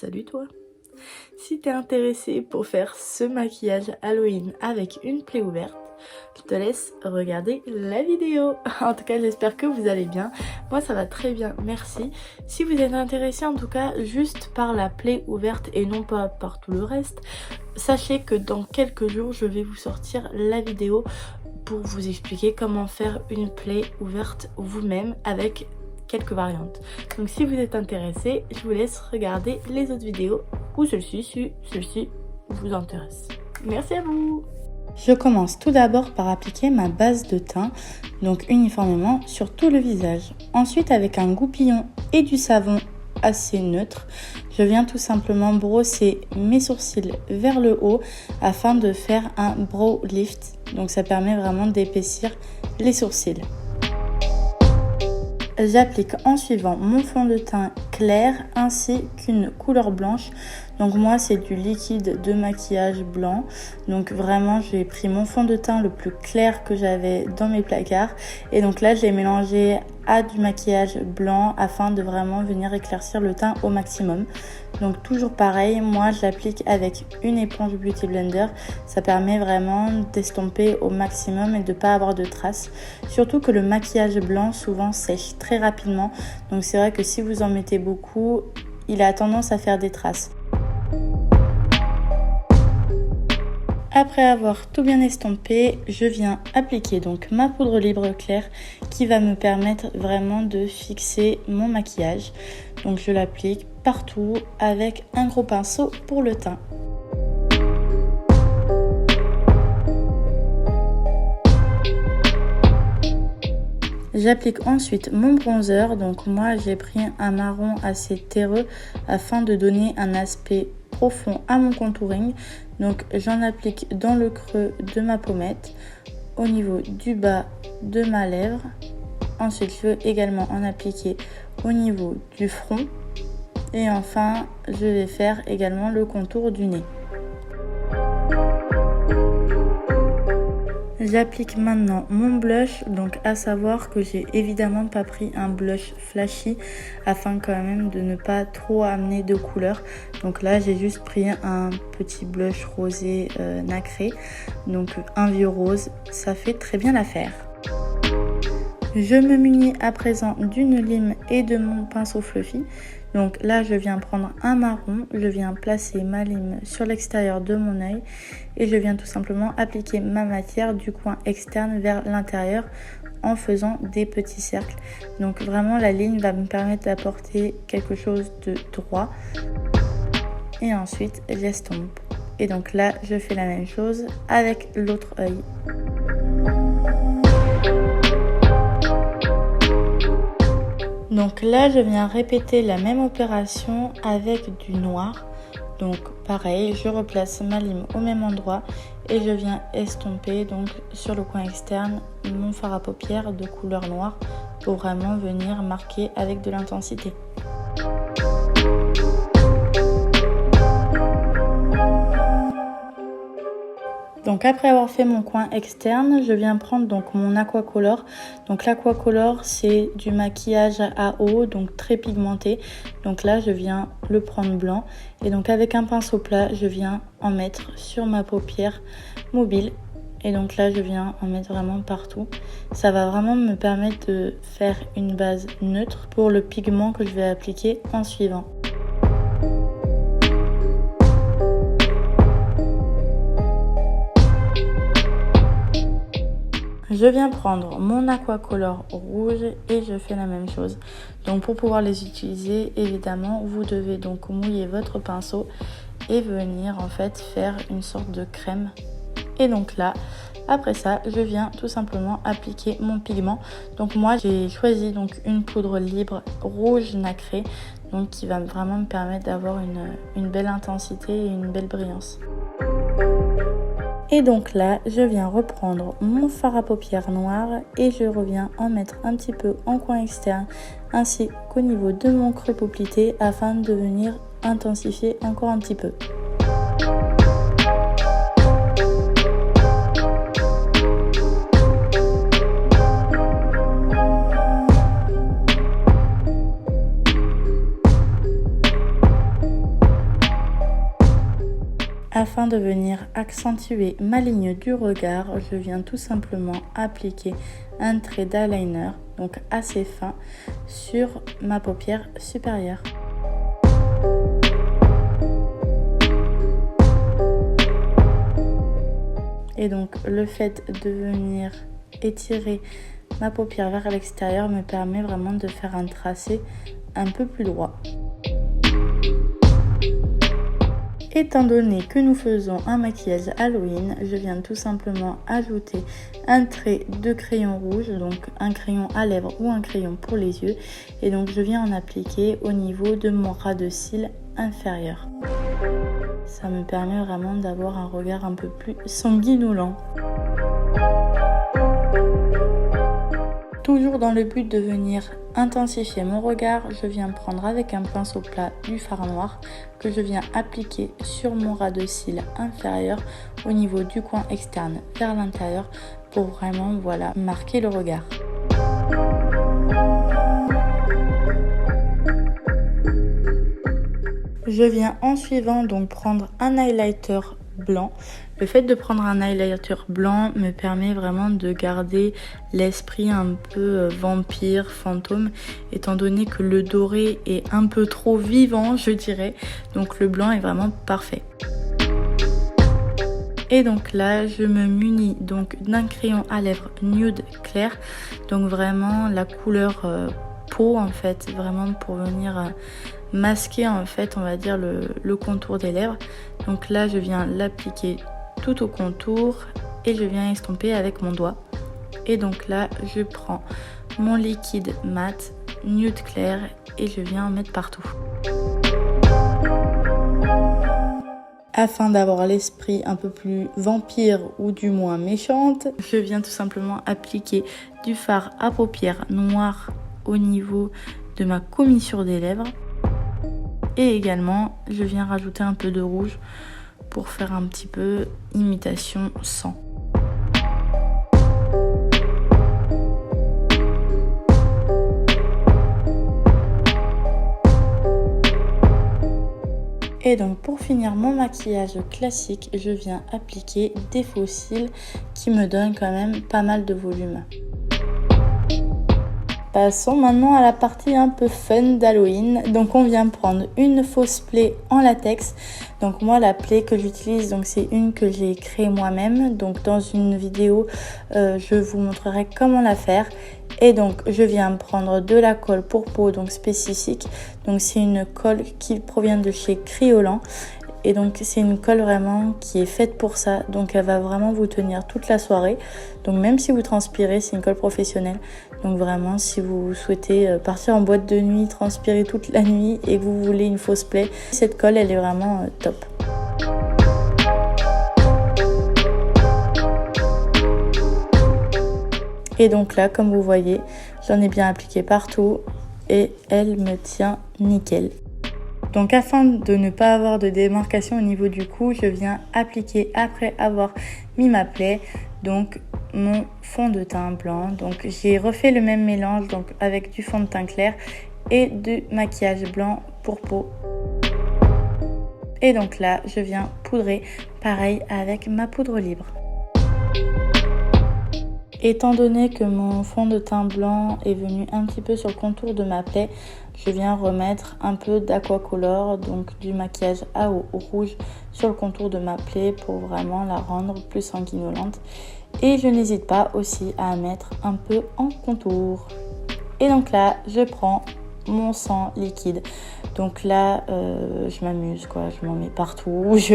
Salut toi! Si t'es intéressé pour faire ce maquillage Halloween avec une plaie ouverte, je te laisse regarder la vidéo. En tout cas, j'espère que vous allez bien. Moi, ça va très bien, merci. Si vous êtes intéressé en tout cas juste par la plaie ouverte et non pas par tout le reste, sachez que dans quelques jours, je vais vous sortir la vidéo pour vous expliquer comment faire une plaie ouverte vous-même avec quelques variantes. Donc si vous êtes intéressé, je vous laisse regarder les autres vidéos ou celle-ci si celle-ci vous intéresse. Merci à vous! Je commence tout d'abord par appliquer ma base de teint, donc uniformément sur tout le visage. Ensuite, avec un goupillon et du savon assez neutre, je viens tout simplement brosser mes sourcils vers le haut afin de faire un brow lift. Donc ça permet vraiment d'épaissir les sourcils. J'applique en suivant mon fond de teint clair ainsi qu'une couleur blanche. Donc moi c'est du liquide de maquillage blanc. Donc vraiment j'ai pris mon fond de teint le plus clair que j'avais dans mes placards. Et donc là je l'ai mélangé à du maquillage blanc afin de vraiment venir éclaircir le teint au maximum. Donc toujours pareil, moi je l'applique avec une éponge Beauty Blender. Ça permet vraiment d'estomper au maximum et de ne pas avoir de traces. Surtout que le maquillage blanc souvent sèche très rapidement. Donc c'est vrai que si vous en mettez beaucoup, il a tendance à faire des traces. Après avoir tout bien estompé, je viens appliquer donc ma poudre libre claire qui va me permettre vraiment de fixer mon maquillage. Donc je l'applique partout avec un gros pinceau pour le teint. J'applique ensuite mon bronzer. Donc moi j'ai pris un marron assez terreux afin de donner un aspect profond à mon contouring. Donc j'en applique dans le creux de ma pommette, au niveau du bas de ma lèvre. Ensuite je veux également en appliquer au niveau du front. Et enfin je vais faire également le contour du nez. J'applique maintenant mon blush, donc à savoir que j'ai évidemment pas pris un blush flashy afin quand même de ne pas trop amener de couleur. Donc là j'ai juste pris un petit blush rosé nacré, donc un vieux rose, ça fait très bien l'affaire. Je me munis à présent d'une lime et de mon pinceau fluffy. Donc là je viens prendre un marron, je viens placer ma lime sur l'extérieur de mon œil et je viens tout simplement appliquer ma matière du coin externe vers l'intérieur en faisant des petits cercles. Donc vraiment la ligne va me permettre d'apporter quelque chose de droit et ensuite j'estompe. Et donc là je fais la même chose avec l'autre œil. Donc là je viens répéter la même opération avec du noir. Donc pareil, je replace ma lime au même endroit et je viens estomper donc sur le coin externe mon fard à paupières de couleur noire pour vraiment venir marquer avec de l'intensité. Donc après avoir fait mon coin externe, je viens prendre donc mon aquacolor. Donc l'aquacolor c'est du maquillage à eau, donc très pigmenté. Donc là je viens le prendre blanc et donc avec un pinceau plat je viens en mettre sur ma paupière mobile. Et donc là je viens en mettre vraiment partout. Ça va vraiment me permettre de faire une base neutre pour le pigment que je vais appliquer en suivant. Je viens prendre mon aquacolor rouge et je fais la même chose. Donc pour pouvoir les utiliser, évidemment, vous devez donc mouiller votre pinceau et venir en fait faire une sorte de crème. Et donc là, après ça, je viens tout simplement appliquer mon pigment. Donc moi, j'ai choisi donc une poudre libre rouge nacré, donc qui va vraiment me permettre d'avoir une belle intensité et une belle brillance. Et donc là, je viens reprendre mon fard à paupières noir et je reviens en mettre un petit peu en coin externe ainsi qu'au niveau de mon creux poplité afin de venir intensifier encore un petit peu. afin de venir accentuer ma ligne du regard, je viens tout simplement appliquer un trait d'eyeliner, donc assez fin, sur ma paupière supérieure. Et donc le fait de venir étirer ma paupière vers l'extérieur me permet vraiment de faire un tracé un peu plus droit. Étant donné que nous faisons un maquillage Halloween, je viens tout simplement ajouter un trait de crayon rouge, donc un crayon à lèvres ou un crayon pour les yeux. Et donc je viens en appliquer au niveau de mon ras de cils inférieur. Ça me permet vraiment d'avoir un regard un peu plus sanguinolent. Toujours dans le but de venir intensifier mon regard, je viens prendre avec un pinceau plat du fard noir que je viens appliquer sur mon ras de cils inférieur au niveau du coin externe vers l'intérieur pour vraiment marquer le regard. Je viens en suivant donc prendre un highlighter blanc. Le fait de prendre un highlighter blanc me permet vraiment de garder l'esprit un peu vampire, fantôme, étant donné que le doré est un peu trop vivant, je dirais. Donc le blanc est vraiment parfait. Et donc là, je me munis donc d'un crayon à lèvres nude clair, donc vraiment la couleur peau en fait, vraiment pour venir masquer en fait, on va dire le contour des lèvres. Donc là, je viens l'appliquer tout au contour et je viens estomper avec mon doigt. Et donc là, je prends mon liquide mat nude clair et je viens en mettre partout. Afin d'avoir l'esprit un peu plus vampire ou du moins méchante, je viens tout simplement appliquer du fard à paupières noir au niveau de ma commissure des lèvres. Et également, je viens rajouter un peu de rouge pour faire un petit peu imitation sang. Et donc pour finir mon maquillage classique, je viens appliquer des faux cils qui me donnent quand même pas mal de volume. Passons maintenant à la partie un peu fun d'Halloween. Donc on vient prendre une fausse plaie en latex. Donc moi la plaie que j'utilise, donc c'est une que j'ai créée moi-même. Donc dans une vidéo, je vous montrerai comment la faire. Et donc je viens prendre de la colle pour peau donc spécifique. Donc c'est une colle qui provient de chez Kryolan. Et donc c'est une colle vraiment qui est faite pour ça, donc elle va vraiment vous tenir toute la soirée. Donc même si vous transpirez, c'est une colle professionnelle. Donc vraiment si vous souhaitez partir en boîte de nuit, transpirer toute la nuit et que vous voulez une fausse plaie, cette colle elle est vraiment top. Et donc là comme vous voyez, j'en ai bien appliqué partout et elle me tient nickel. Donc afin de ne pas avoir de démarcation au niveau du cou, je viens appliquer après avoir mis ma plaie donc mon fond de teint blanc. Donc j'ai refait le même mélange donc avec du fond de teint clair et du maquillage blanc pour peau. Et donc là, je viens poudrer pareil avec ma poudre libre. Étant donné que mon fond de teint blanc est venu un petit peu sur le contour de ma plaie, je viens remettre un peu d'aquacolor, donc du maquillage à eau rouge sur le contour de ma plaie pour vraiment la rendre plus sanguinolente. Et je n'hésite pas aussi à mettre un peu en contour. Et donc là, je prends mon sang liquide. Donc là, je m'amuse quoi, je m'en mets partout, je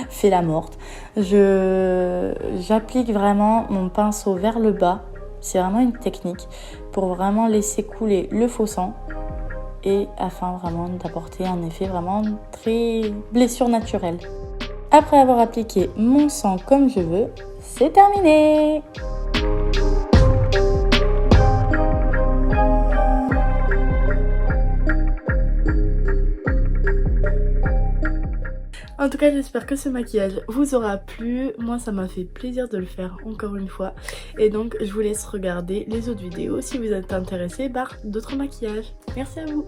fais la morte. J'applique vraiment mon pinceau vers le bas. C'est vraiment une technique pour vraiment laisser couler le faux sang et afin vraiment d'apporter un effet vraiment très blessure naturelle. Après avoir appliqué mon sang comme je veux, c'est terminé! En tout cas, j'espère que ce maquillage vous aura plu. Moi, ça m'a fait plaisir de le faire encore une fois. Et donc, je vous laisse regarder les autres vidéos si vous êtes intéressés par d'autres maquillages. Merci à vous!